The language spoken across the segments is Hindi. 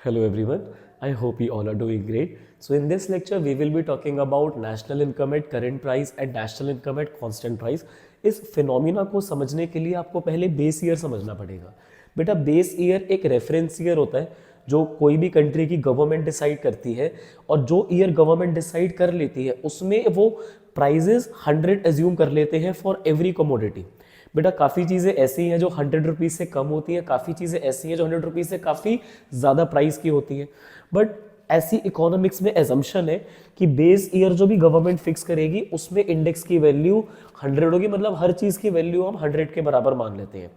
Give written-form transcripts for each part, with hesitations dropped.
Hello everyone, I hope you all are doing great. So in this lecture we will be talking about national income at current price and national income at constant price. इस फिनोमिना को समझने के लिए आपको पहले बेस ईयर समझना पड़ेगा। बेटा बेस ईयर एक रेफरेंस ईयर होता है जो कोई भी कंट्री की गवर्नमेंट डिसाइड करती है, और जो ईयर गवर्नमेंट डिसाइड कर लेती है उसमें वो प्राइजेस 100 एज्यूम कर लेते हैं फॉर एवरी कमोडिटी। बेटा काफ़ी चीज़ें ऐसी हैं जो 100 रुपीज़ से कम होती हैं, काफ़ी चीज़ें ऐसी हैं जो 100 रुपीज़ से काफ़ी ज़्यादा प्राइस की होती हैं। बट ऐसी इकोनॉमिक्स में एजम्पशन है कि बेस ईयर जो भी गवर्नमेंट फिक्स करेगी उसमें इंडेक्स की वैल्यू 100 होगी, मतलब हर चीज़ की वैल्यू हम 100 के बराबर मान लेते हैं।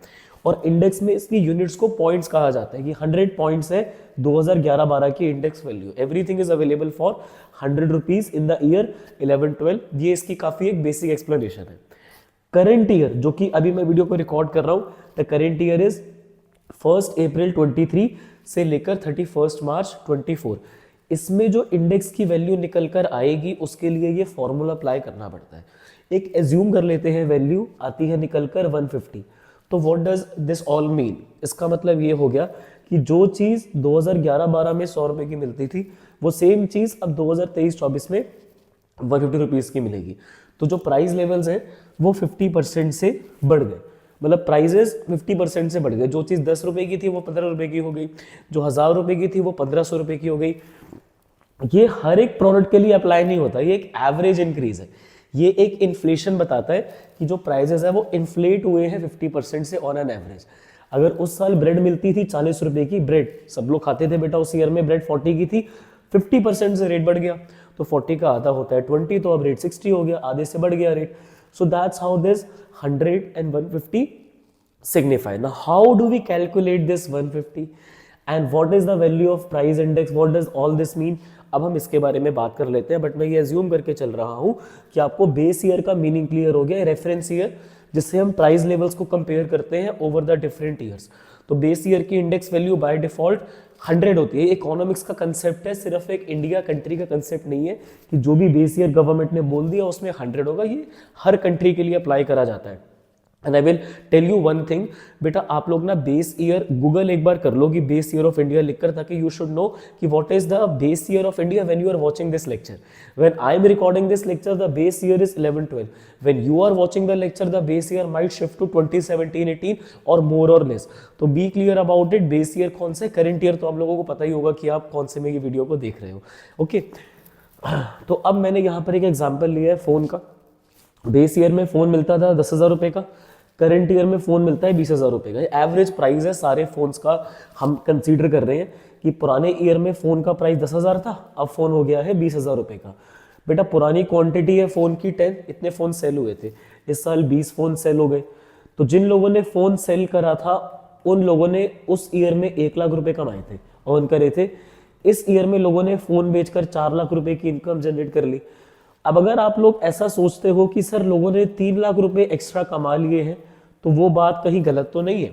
और इंडेक्स में इसकी यूनिट्स को पॉइंट्स कहा जाता है कि 100 पॉइंट्स है 2011-12 की index value. Everything is available for 100 rupees in the year 11-12। ये इसकी काफ़ी एक बेसिक एक्सप्लेनेशन है। करंट ईयर जो कि अभी मैं वीडियो को रिकॉर्ड कर रहा हूं, द करंट ईयर इज 1 अप्रैल 23 से लेकर 31 मार्च 24। इसमें जो इंडेक्स की वैल्यू निकल कर आएगी उसके लिए ये फॉर्मूला अप्लाई करना पड़ता है। एक एज्यूम कर लेते हैं वैल्यू आती है निकल कर 150। तो what does this all mean? इसका मतलब ये हो गया कि जो चीज़ 2011-12 में 100 रुपये की मिलती थी वो सेम चीज़ अब 2023-24 में 150 रुपीज़ की मिलेगी। तो जो प्राइस लेवल्स हैं वो 50% से बढ़ गए, मतलब प्राइजेस 50% से बढ़ गए। जो चीज़ 10 रुपये की थी वो 15 रुपये की हो गई, जो 1000 रुपये की थी वो 1500 रुपये की हो गई। ये हर एक प्रोडक्ट के लिए अप्लाई नहीं होता, ये एक एवरेज इंक्रीज है। ये एक इन्फ्लेशन बताता है कि जो प्राइजेस है वो इन्फ्लेट हुए हैं 50% से ऑन एन एवरेज। अगर उस साल ब्रेड मिलती थी 40 रुपये की, ब्रेड सब लोग खाते थे बेटा, उस ईयर में ब्रेड 40 की थी, 50% से रेट बढ़ गया तो 40 का आधा होता है 20, तो अब रेट 60 हो गया, आधे से बढ़ गया rate. So that's how this 100 and 150 signify. Now how do we calculate this 150 and what is the value of price index? What does all this mean? अब हम इसके बारे में बात कर लेते हैं, बट मैं ये एज्यूम करके चल रहा हूं कि आपको बेस ईयर का मीनिंग क्लियर हो गया, रेफरेंस ईयर जिससे हम प्राइस लेवल्स को कंपेयर करते हैं ओवर द डिफरेंट ईयर्स। तो बेस ईयर की इंडेक्स वैल्यू बाय डिफॉल्ट 100 होती है। इकोनॉमिक्स का कंसेप्ट है, सिर्फ एक इंडिया कंट्री का कंसेप्ट नहीं है कि जो भी बेस ईयर गवर्नमेंट ने बोल दिया उसमें 100 होगा। ये हर कंट्री के लिए अप्लाई करा जाता है। And I will tell you one thing, बेटा आप लोग ना बेस ईयर गूगल एक बार कर लो कि बेस ईयर ऑफ इंडिया लिखकर, ताकि यू शुड नो कि what is the base year of India when you are watching this lecture. When I am recording this lecture the base year is 11-12। When you are watching the lecture the base year might shift to 2017-18 और मोर और लेस। तो be clear about it. Base year कौन से, करंट ईयर तो आप लोगों को पता ही होगा कि आप कौन से में ये वीडियो को देख रहे हो। ओके तो अब मैंने यहाँ पर एक एग्जाम्पल लिया है फोन का। बेस ईयर में फोन मिलता था 10,000 रुपये का, करंट ईयर में फोन मिलता है 20,000 रुपये का। एवरेज प्राइस है सारे फोन्स का। हम कंसीडर कर रहे हैं कि पुराने ईयर में फोन का प्राइस 10,000 था, अब फोन हो गया है 20,000 रुपये का। बेटा पुरानी क्वांटिटी है फोन की 10, इतने फोन सेल हुए थे, इस साल 20 फोन सेल हो गए। तो जिन लोगों ने फोन सेल करा था उन लोगों ने उस ईयर में 1 लाख रुपए कमाए थे, अर्न करे थे। इस ईयर में लोगों ने फोन बेचकर 4 लाख रुपए की इनकम जनरेट कर ली। अब अगर आप लोग ऐसा सोचते हो कि सर लोगों ने 3 लाख रुपए एक्स्ट्रा कमा लिए हैं, तो वो बात कहीं गलत तो नहीं है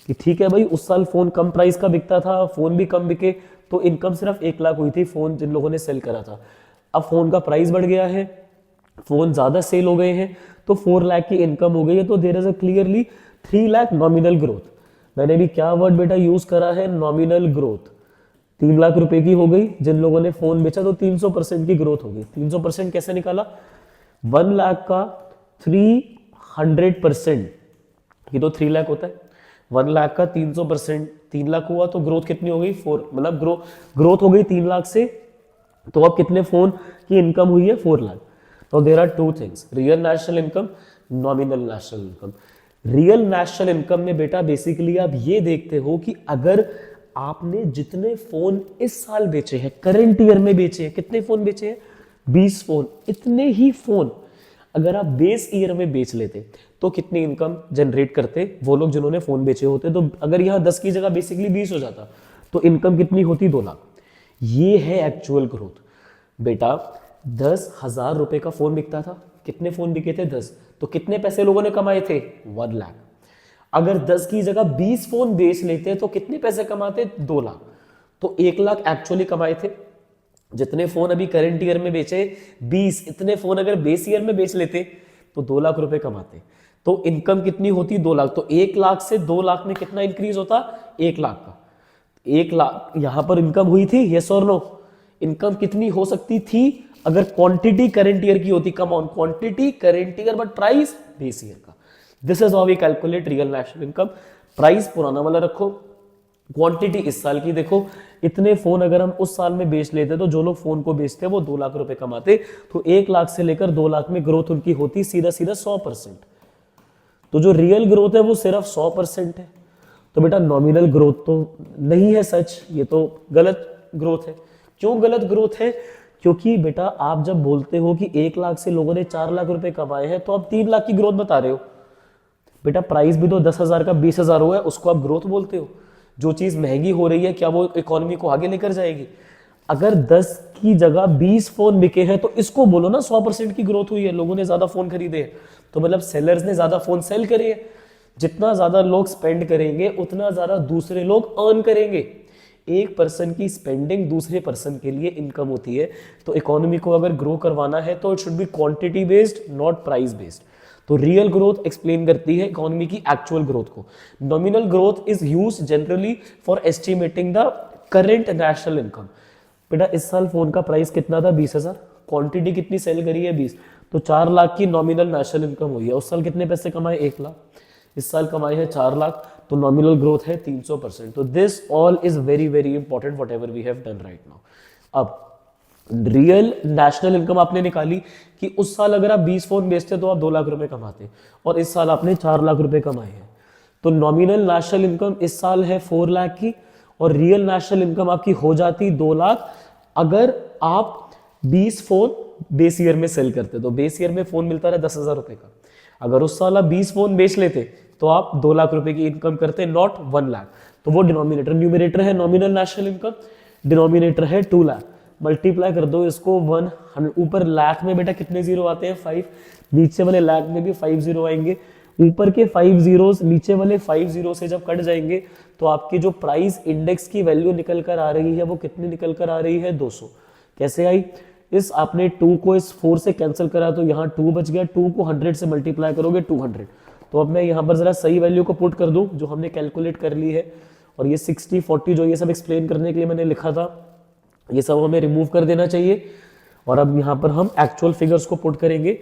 कि ठीक है भाई उस साल फोन कम प्राइस का बिकता था, फोन भी कम बिके, तो इनकम सिर्फ 1 लाख हुई थी फोन जिन लोगों ने सेल करा था। अब फोन का प्राइस बढ़ गया है, फोन ज्यादा सेल हो गए हैं, तो 4 लाख की इनकम हो गई है। तो there is a clearly 3 lakh nominal growth. मैंने भी क्या वर्ड बेटा यूज करा है, नॉमिनल ग्रोथ। 3 लाख रुपए की हो गई, जिन लोगों ने फोन बेचा तो 300% की ग्रोथ हो गई। 300% कैसे निकाला? 1 लाख का 300%, ये तो 3 लाख होता है। 1 लाख का 300% 3 लाख हुआ, तो ग्रोथ कितनी हो गई? 4, मतलब ग्रोथ हो गई 3 लाख से। तो अब कितने फोन की इनकम हुई है? 4 लाख। तो there are 2 things, real national income, nominal national income. Real national income में बेटा बेसिकली आप ये देखते हो कि अगर आपने जितने फोन इस साल बेचे हैं, करंट ईयर में बेचे हैं, कितने फोन बेचे हैं? 20 फोन। इतने ही फोन अगर आप बेस ईयर में बेच लेते तो कितनी इनकम जनरेट करते वो लोग जिन्होंने फोन बेचे होते? तो अगर यहां 10 की जगह बेसिकली 20 हो जाता तो इनकम कितनी होती? 2 लाख। ये है एक्चुअल ग्रोथ। बेटा 10,000 रुपए का फोन बिकता था, कितने फोन बिके थे? 10। तो कितने पैसे लोगों ने कमाए थे? 1 लाख। अगर 10 की जगह 20 फोन बेच लेते तो कितने पैसे कमाते? 2 लाख। तो 1 लाख एक्चुअली कमाए थे। जितने फोन अभी करंट ईयर में बेचे 20, इतने फोन अगर बेस ईयर में बेच लेते तो 2 लाख रुपए कमाते। तो इनकम कितनी होती? 2 लाख। तो 1 लाख से 2 लाख में कितना इंक्रीज होता? 1 लाख का। 1 लाख यहां पर इनकम हुई थी, यस और नो? इनकम कितनी हो सकती थी अगर क्वांटिटी करंट ईयर की होती? Come on, quantity current year but price base year का। This is how we calculate real national income. Price पुराना वाला रखो, क्वांटिटी इस साल की देखो। इतने फोन अगर हम उस साल में बेच लेते तो जो लोग फोन को बेचते हैं वो 2 लाख रुपए कमाते, तो 1 लाख से लेकर 2 लाख में ग्रोथ उनकी होती सीधा सीधा 100%। तो जो रियल ग्रोथ है वो सिर्फ 100% है। तो बेटा नॉमिनल ग्रोथ तो नहीं है सच, ये तो गलत ग्रोथ है। क्यों गलत ग्रोथ है? क्योंकि बेटा आप जब बोलते हो कि 1 लाख से लोगों ने 4 लाख रुपए कमाए हैं तो आप 3 लाख की ग्रोथ बता रहे हो। बेटा प्राइस भी तो 10,000 का 20,000 हुआ है, उसको आप ग्रोथ बोलते हो? जो चीज महंगी हो रही है क्या वो इकोनॉमी को आगे लेकर जाएगी? अगर 10 की जगह 20 फोन बिके हैं तो इसको बोलो ना 100% की ग्रोथ हुई है, लोगों ने ज्यादा फोन खरीदे हैं। तो मतलब सेलर्स ने ज्यादा फोन सेल करे हैं। जितना ज्यादा लोग स्पेंड करेंगे उतना ज्यादा दूसरे लोग अर्न करेंगे। एक पर्सन की स्पेंडिंग दूसरे पर्सन के लिए इनकम होती है। तो इकोनॉमी को अगर ग्रो करवाना है तो it should be quantity based not price based. तो रियल ग्रोथ एक्सप्लेन करती है इकोनॉमी की एक्चुअल ग्रोथ को। Nominal growth is used generally for estimating the current national income. बेटा इस साल फोन का प्राइस कितना था? 20,000। क्वांटिटी कितनी सेल करी है? 20। तो 4 लाख की नॉमिनल नेशनल इनकम हुई है। उस साल कितने पैसे कमाए? 1 लाख। इस साल कमाए हैं 4 लाख, तो नॉमिनल ग्रोथ है 300%। तो this all is very very important whatever we have done right now. अब रियल नेशनल इनकम आपने निकाली कि उस साल अगर आप 20 फोन बेचते तो आप 2 लाख रुपए कमाते, और इस साल आपने 4 लाख रुपए कमाए हैं। तो नॉमिनल नेशनल इनकम इस साल है 4 लाख की, और रियल नेशनल इनकम आपकी हो जाती 2 लाख अगर आप 20 फोन बेस ईयर में सेल करते। तो बेस ईयर में फोन मिलता रहा 10,000 रुपए का। अगर उस साल आप 20 फोन बेच लेते तो आप 2 लाख रुपए की इनकम करते, नॉट 1 लाख। तो वो डिनोमिनेटर, न्यूमिनेटर है नॉमिनल नेशनल इनकम, डिनोमिनेटर है 2 लाख। मल्टीप्लाई कर दो इसको 100, ऊपर लाख में बेटा कितने जीरो आते हैं? 5। नीचे वाले लाख में भी 5 जीरो आएंगे। ऊपर के 5 जीरोस नीचे वाले 5 जीरो से जब कट जाएंगे तो आपकी जो प्राइस इंडेक्स की वैल्यू निकल कर आ रही है वो कितनी निकल कर आ रही है? 200। कैसे आई? इस आपने 2 को इस 4 से कैंसिल करा तो यहाँ 2 बच गया। 2 को 100 से मल्टीप्लाई करोगे 200। तो अब मैं यहाँ पर जरा सही वैल्यू को पुट कर दूं जो हमने कैलकुलेट कर ली है, और ये 60 40 जो ये सब एक्सप्लेन करने के लिए मैंने लिखा था ये सब हमें रिमूव कर देना चाहिए। और अब यहाँ पर हम एक्चुअल फिगर्स को पुट करेंगे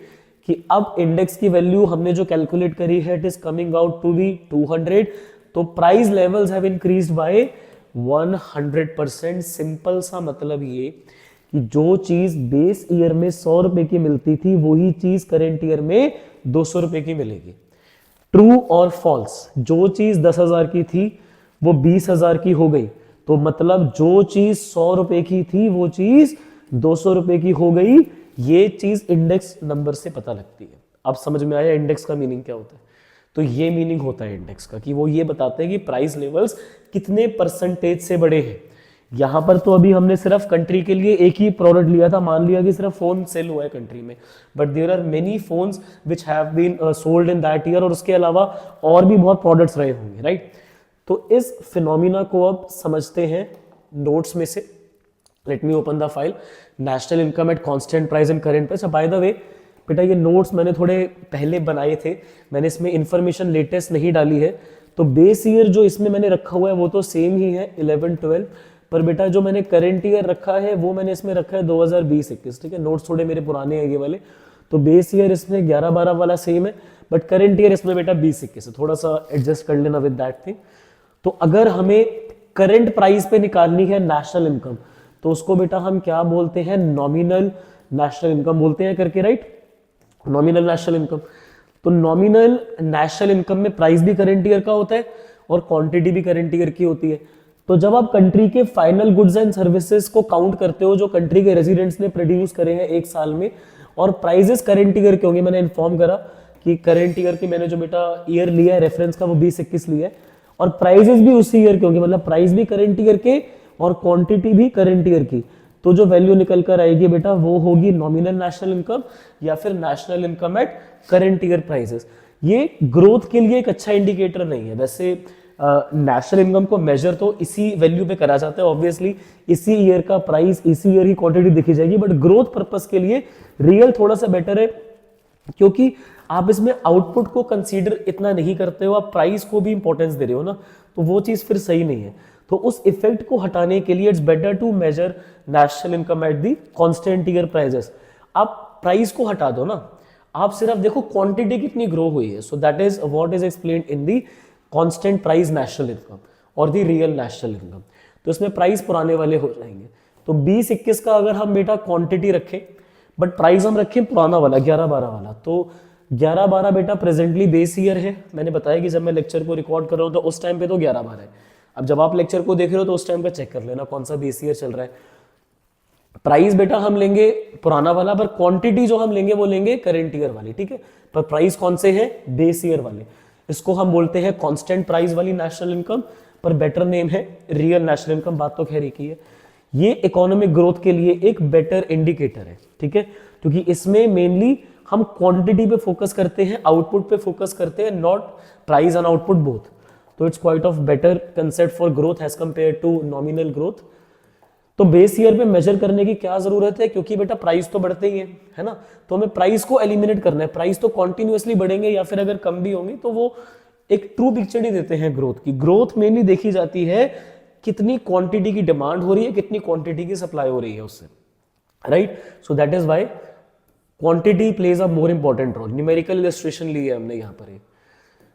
कि अब इंडेक्स की वैल्यू हमने जो कैलकुलेट करी है it is coming out to be 200। तो price levels have increased by 100%। Simple सा मतलब ये कि जो चीज बेस ईयर में 100 रुपए की मिलती थी वही चीज करेंट ईयर में 200 रुपए की मिलेगी। ट्रू और फॉल्स? जो चीज 10,000 की थी वो 20,000 की हो गई, तो मतलब जो चीज 100 रुपए की थी वो चीज 200 रुपए की हो गई। ये चीज इंडेक्स नंबर से पता लगती है। अब समझ में आया इंडेक्स का मीनिंग क्या होता है? तो ये मीनिंग होता है इंडेक्स का कि वो ये बताते हैं कि प्राइस लेवल्स कितने परसेंटेज से बड़े हैं। यहां पर तो अभी हमने सिर्फ कंट्री के लिए एक ही प्रोडक्ट लिया था, मान लिया कि सिर्फ फोन सेल हुआ है कंट्री में, but there are many phones which have been sold in that year, और उसके अलावा और भी बहुत प्रोडक्ट्स रहे होंगे, राइट? तो इस फिनोमिना को अब समझते हैं नोट्स में से। Let me open the file national income at constant price and current price. By the way बेटा ये नोट्स मैंने थोड़े पहले बनाए थे, मैंने इसमें इंफॉर्मेशन लेटेस्ट नहीं डाली है। तो बेस ईयर जो इसमें मैंने रखा हुआ है वो तो सेम ही है 11-12, पर बेटा जो मैंने करंट ईयर रखा है वो मैंने इसमें रखा है 2020-21। ठीक है, नोट्स थोड़े मेरे पुराने हैं ये वाले। तो बेस ईयर इसमें 11-12 वाला सेम है, बट करंट ईयर इसमें बेटा 20-21 है। थोड़ा सा एडजस्ट कर लेना विद दैट थिंग। तो अगर हमें करंट प्राइस पे निकालनी है नेशनल इनकम तो उसको बेटा हम क्या बोलते हैं? नॉमिनल नेशनल इनकम बोलते हैं करके, राइट? Nominal national income. तो नॉमिनल नेशनल इनकम में प्राइस भी करंट ईयर का होता है और क्वांटिटी भी करंट ईयर की होती है। तो जब आप कंट्री के फाइनल गुड्स एंड सर्विसेज को काउंट करते हो जो कंट्री के रेजिडेंट्स ने प्रोड्यूस करे हैं एक साल में, और प्राइजेस करंट ईयर के होंगे, मैंने इन्फॉर्म करा कि करंट ईयर की मैंने जो बेटा ईयर लिया है रेफरेंस का वो 20-21 लिया है, और प्राइजेस भी उसी ईयर के होंगे, मतलब प्राइस भी करंट ईयर के और क्वांटिटी भी करंट ईयर की। तो जो वैल्यू निकल कर आएगी बेटा वो होगी नॉमिनल नेशनल इनकम या फिर national income at current year prices. ये ग्रोथ के लिए एक अच्छा इंडिकेटर नहीं है। वैसे नेशनल इनकम को मेजर तो इसी वैल्यू पे करा जाता है, ऑब्वियसली इसी ईयर का प्राइस इसी ईयर की क्वांटिटी देखी जाएगी, बट ग्रोथ पर्पस के लिए रियल थोड़ा सा बेटर है, क्योंकि आप इसमें आउटपुट को कंसीडर इतना नहीं करते हो, आप प्राइस को भी इंपॉर्टेंस दे रहे हो ना, तो वो चीज फिर सही नहीं है। तो उस इफेक्ट को हटाने के लिए it's better to measure national income at the constant year prices. आप प्राइस को हटा दो ना, आप सिर्फ देखो क्वांटिटी कितनी ग्रो हुई है। सो that is what is explained in the constant price national income और दी रियल नेशनल इनकम। तो इसमें प्राइस पुराने वाले हो जाएंगे। तो 20-21 का अगर हम बेटा क्वांटिटी रखें बट प्राइस हम रखें पुराना वाला 11-12 वाला, तो 11-12 बेटा प्रेजेंटली बेस ईयर है। मैंने बताया कि जब मैं लेक्चर को रिकॉर्ड कर रहा हूँ तो उस टाइम पे तो 11-12 है। अब जब आप लेक्चर को देख रहे हो तो उस टाइम पे चेक कर लेना कौन सा बेस ईयर चल रहा है। प्राइस बेटा हम लेंगे पुराना वाला, पर क्वांटिटी जो हम लेंगे वो लेंगे करंट ईयर वाली, ठीक है। पर प्राइस कौन से हैं? बेस ईयर वाले। इसको हम बोलते हैं कांस्टेंट प्राइस वाली नेशनल इनकम, पर बेटर नेम है रियल नेशनल इनकम। बात तो खैर एक ही है। ये इकोनॉमिक ग्रोथ के लिए एक बेटर इंडिकेटर है, ठीक है, क्योंकि इसमें मेनली हम क्वांटिटी पे फोकस करते हैं, आउटपुट पे फोकस करते हैं, not price and output both. तो it's quite of better concept for growth as compare to nominal growth. तो बेस ईयर पे मेजर करने की क्या जरूरत है, क्योंकि बेटा प्राइस तो बढ़ते ही है ना, तो हमें प्राइस को एलिमिनेट करना है। प्राइस तो कॉन्टिन्यूसली बढ़ेंगे या फिर अगर कम भी होंगे तो वो एक ट्रू पिक्चर ही देते हैं ग्रोथ की। ग्रोथ मेनली देखी जाती है कितनी क्वांटिटी की डिमांड हो रही है, कितनी क्वांटिटी की सप्लाई हो रही है उससे, right. So that is why quantity plays a more important role. Numerical illustration ली है हमने यहाँ पर एक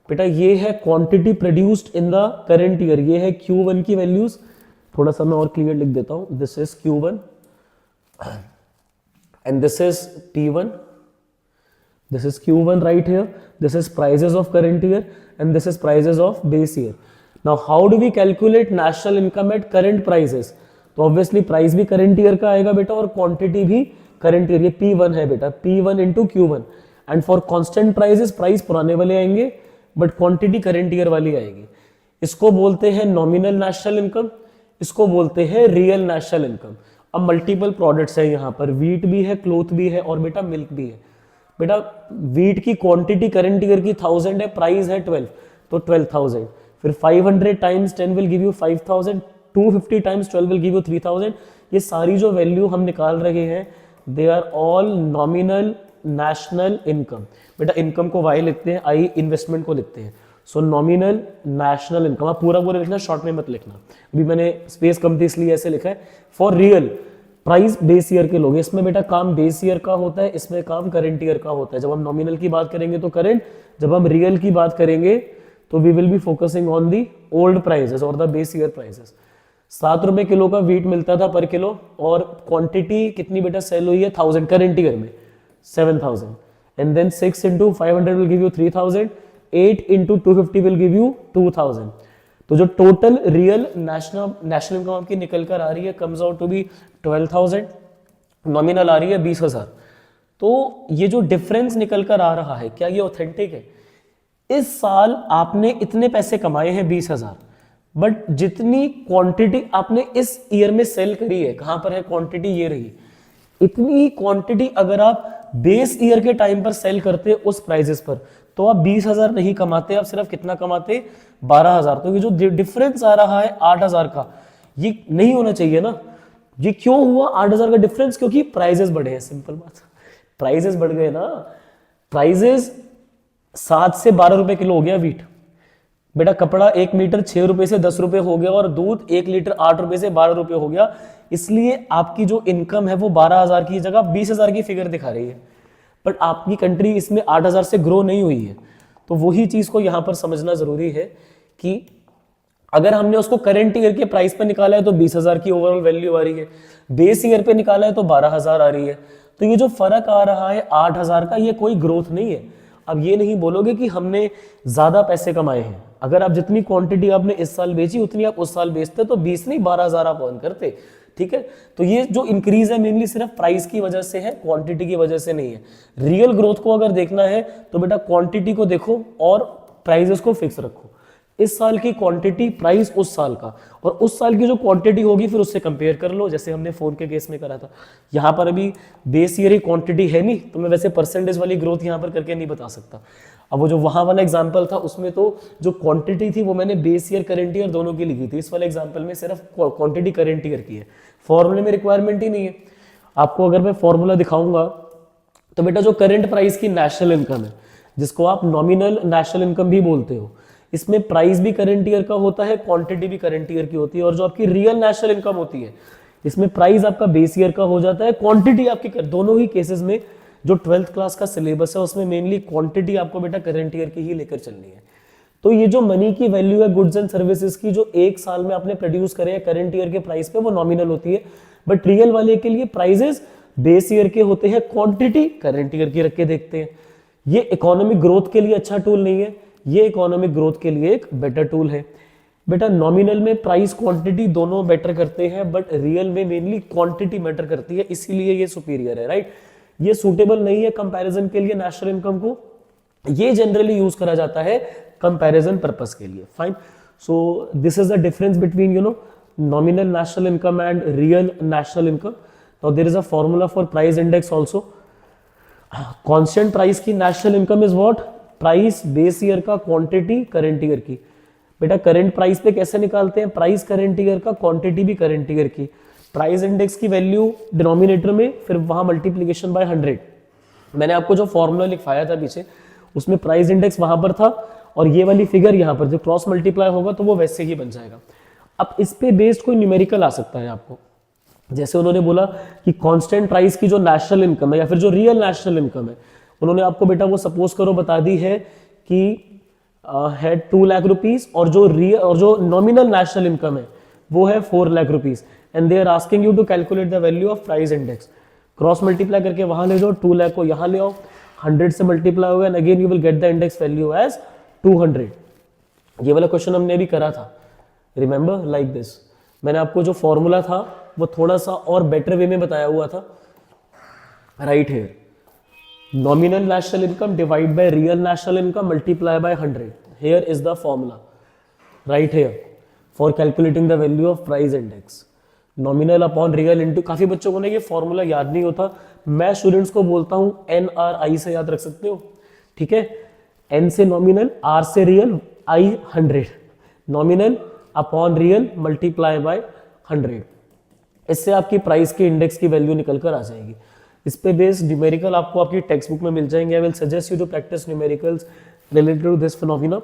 बेटा, ये है quantity produced in the current year, ये है Q1 की वैल्यूज। थोड़ा सा मैं और क्लियर लिख देता हूं, this is Q1 and this is P1, this is Q1 right here, this is prices of current year and this is prices of base year. Now how do we calculate national income at current prices? तो ऑब्वियसली प्राइस भी करंट ईयर का आएगा बेटा और क्वांटिटी भी करंट ईयर। ये P1 है बेटा, P1 into Q1। And for constant prices price पुराने वाले आएंगे बट क्वांटिटी करंट ईयर वाली आएगी। इसको बोलते हैं नॉमिनल नेशनल इनकम, इसको बोलते हैं रियल नेशनल इनकम। अब मल्टीपल प्रोडक्ट्स है यहाँ पर, वीट भी है, क्लोथ भी है और बेटा मिल्क भी है। बेटा वीट की क्वांटिटी करंट ईयर की 1000 है, प्राइस है 12, तो 12,000। फिर 500 times 10 will give you 5000, 250 times 12 will give you 3000। ये सारी जो वैल्यू हम निकाल रहे हैं they are all nominal national income. बेटा इनकम को वाई लिखते हैं, आई इन्वेस्टमेंट को लिखते हैं। सो नॉमिनल नेशनल इनकम, आप पूरा पूरा लिखना, शॉर्ट में मत लिखना, अभी मैंने स्पेस कम थी इसलिए ऐसे लिखा है। For real price base year के लोग, इसमें बेटा काम बेस ईयर का होता है, इसमें काम करंट ईयर का होता है। जब हम नॉमिनल की बात करेंगे तो करंट, जब हम रियल की बात करेंगे तो we will be focusing on the old prices और द बेस ईयर प्राइजेस। 7 रुपए किलो का वीट मिलता था पर किलो, और क्वांटिटी कितनी बेटा सेल हुई है 1000 करंट ईयर में 7000, and then 6 into 500 will give you 3000, 8 into 250 will give you 2000। तो जो टोटल रियल नेशनल इनकम आपकी निकल कर आ रही है comes out to be 12,000, nominal आ रही है 20,000। तो ये जो डिफरेंस निकल कर आ रहा है क्या ये ऑथेंटिक है? इस साल आपने इतने पैसे कमाए हैं 20,000, बट जितनी क्वांटिटी आपने इस ईयर में सेल करी है, कहां पर है क्वांटिटी, ये रही। इतनी ही क्वांटिटी अगर आप बेस ईयर के टाइम पर सेल करते उस प्राइजेस पर तो आप 20,000 नहीं कमाते, आप सिर्फ कितना कमाते 12,000। तो ये जो डिफरेंस आ रहा है 8,000 का, ये नहीं होना चाहिए ना। ये क्यों हुआ 8,000 का डिफरेंस? क्योंकि प्राइजेस बढ़े हैं, सिंपल बात। प्राइजेस बढ़ गए ना, प्राइजेस 7 से 12 रुपए किलो हो गया वीट। बेटा कपड़ा 1 मीटर 6 रुपए से 10 रुपए हो गया और दूध 1 लीटर 8 रुपए से 12 रुपए हो गया। इसलिए आपकी जो इनकम है वो 12,000 की जगह 20,000 की फिगर दिखा रही है, बट आपकी कंट्री इसमें 8,000 से ग्रो नहीं हुई है। तो वही चीज को यहां पर समझना जरूरी है कि अगर हमने उसको करंट ईयर के प्राइस पे निकाला है तो 20,000 की ओवरऑल वैल्यू आ रही है, बेस ईयर पे निकाला है तो 12,000 आ रही है। तो ये जो फर्क आ रहा है 8,000 का, ये कोई ग्रोथ नहीं है। अब ये नहीं बोलोगे कि हमने ज्यादा पैसे कमाए हैं। अगर आप जितनी क्वांटिटी आपने इस साल बेची उतनी आप उस साल बेचते तो 20 नहीं 12,000 आप अर्न करते, ठीक है। तो ये जो इंक्रीज है मेनली सिर्फ प्राइस की वजह से है, क्वांटिटी की वजह से नहीं है। रियल ग्रोथ को अगर देखना है तो बेटा क्वांटिटी को देखो और प्राइसेस को फिक्स रखो। इस साल की क्वांटिटी प्राइस उस साल का, और उस साल की जो क्वांटिटी होगी फिर उससे कंपेयर कर लो, जैसे हमने फोन के केस में करा था। यहाँ पर अभी बेस ईयर की क्वांटिटी है नहीं, तो मैं वैसे परसेंटेज वाली ग्रोथ यहाँ पर करके नहीं बता सकता। अब वो जो वहां वाला एग्जाम्पल था उसमें तो जो क्वांटिटी थी वो मैंने बेस ईयर करंट ईयर दोनों की लिखी थी। इस वाले एग्जाम्पल में सिर्फ क्वांटिटी करंट ईयर की है, फॉर्मूले में रिक्वायरमेंट ही नहीं है। आपको अगर मैं फॉर्मूला दिखाऊंगा तो बेटा जो करंट प्राइस की नेशनल इनकम है, जिसको आप नॉमिनल नेशनल इनकम भी बोलते हो, इसमें प्राइस भी करंट ईयर का होता है, क्वांटिटी भी करंट ईयर की होती है। और जो आपकी रियल नेशनल इनकम होती है, इसमें प्राइस आपका बेस ईयर का हो जाता है, क्वांटिटी आपकी दोनों ही केसेस में जो 12th क्लास का सिलेबस है उसमें मेनली क्वांटिटी आपको बेटा करंट ईयर की ही लेकर चलनी है। तो ये जो मनी की वैल्यू है गुड्स एंड सर्विसेज की, जो एक साल में आपने प्रोड्यूस करे हैं करंट ईयर के प्राइस पे, वो नॉमिनल होती है। बट रियल वाले के लिए प्राइजेस बेस ईयर के होते हैं, क्वांटिटी करंट ईयर की रख के देखते हैं। ये इकोनॉमिक ग्रोथ के लिए अच्छा टूल नहीं है, ये इकोनॉमिक ग्रोथ के लिए एक बेटर टूल है। बेटा नॉमिनल में प्राइस क्वांटिटी दोनों बेटर करते हैं, बट रियल में मेनली क्वांटिटी मैटर करती है, इसीलिए ये सुपीरियर है, राइट। ये सूटेबल नहीं है कंपैरिजन के लिए नेशनल इनकम को, ये जनरली यूज करा जाता है कंपैरिजन पर्पस के लिए। Fine, so this is the difference between nominal national income and real national income. Now there is a formula for price index also. Constant price की national income is what? Price base year का, क्वांटिटी करंट ईयर की। बेटा करंट प्राइस पे कैसे निकालते हैं? प्राइस करंट ईयर का, क्वांटिटी भी करंट ईयर की। प्राइस इंडेक्स की वैल्यू डिनोमिनेटर में, फिर वहां मल्टीप्लीकेशन बाय 100। मैंने आपको जो फॉर्मूला लिखवाया था पीछे, उसमें प्राइस इंडेक्स वहां पर था और ये वाली फिगर यहां पर, जो क्रॉस मल्टीप्लाई होगा तो वो वैसे ही बन जाएगा। अब इस पे बेस्ड कोई न्यूमेरिकल आ सकता है आपको, जैसे उन्होंने बोला कि कांस्टेंट प्राइस की जो नेशनल इनकम है या फिर जो रियल नेशनल इनकम है, उन्होंने आपको बेटा वो सपोज करो बता दी है कि है 2 लाख रुपीज, और जो नॉमिनल नेशनल इनकम है वो है 4 lakh rupees, and they are asking you to calculate the value of price index. Cross multiply करके वहां ले जाओ, 2 लाख को यहां ले आओ, 100 से मल्टीप्लाई होगा, and again you will get the index value as 200। ये वाला क्वेश्चन हमने भी करा था, रिमेंबर, लाइक दिस। मैंने आपको जो फॉर्मूला था वो थोड़ा सा और बेटर वे में बताया हुआ था, right here, nominal national income divide by real national income multiply by 100। Here is the formula, right here, for calculating the value of price index. Nominal upon real into, काफी बच्चों को ना ये फॉर्मूला याद नहीं होता, मैं स्टूडेंट्स को बोलता हूं NRI से याद रख सकते हो, ठीक है। N से नॉमिनल, R से real, I 100, nominal upon real multiply by 100। इससे आपकी प्राइस के इंडेक्स की वैल्यू निकल कर आ जाएगी। इस पे बेस्ड न्यूमेरिकल आपको आपकी टेक्स्ट बुक में मिल जाएंगे। I will suggest you to practice numericals related to this phenomena.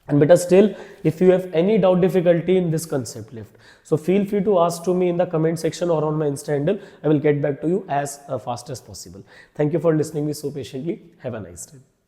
And but still, if you have any doubt, difficulty in this concept left, so feel free to ask to me in the comment section or on my Insta handle. I will get back to you as fast as possible. Thank you for listening me so patiently. Have a nice day.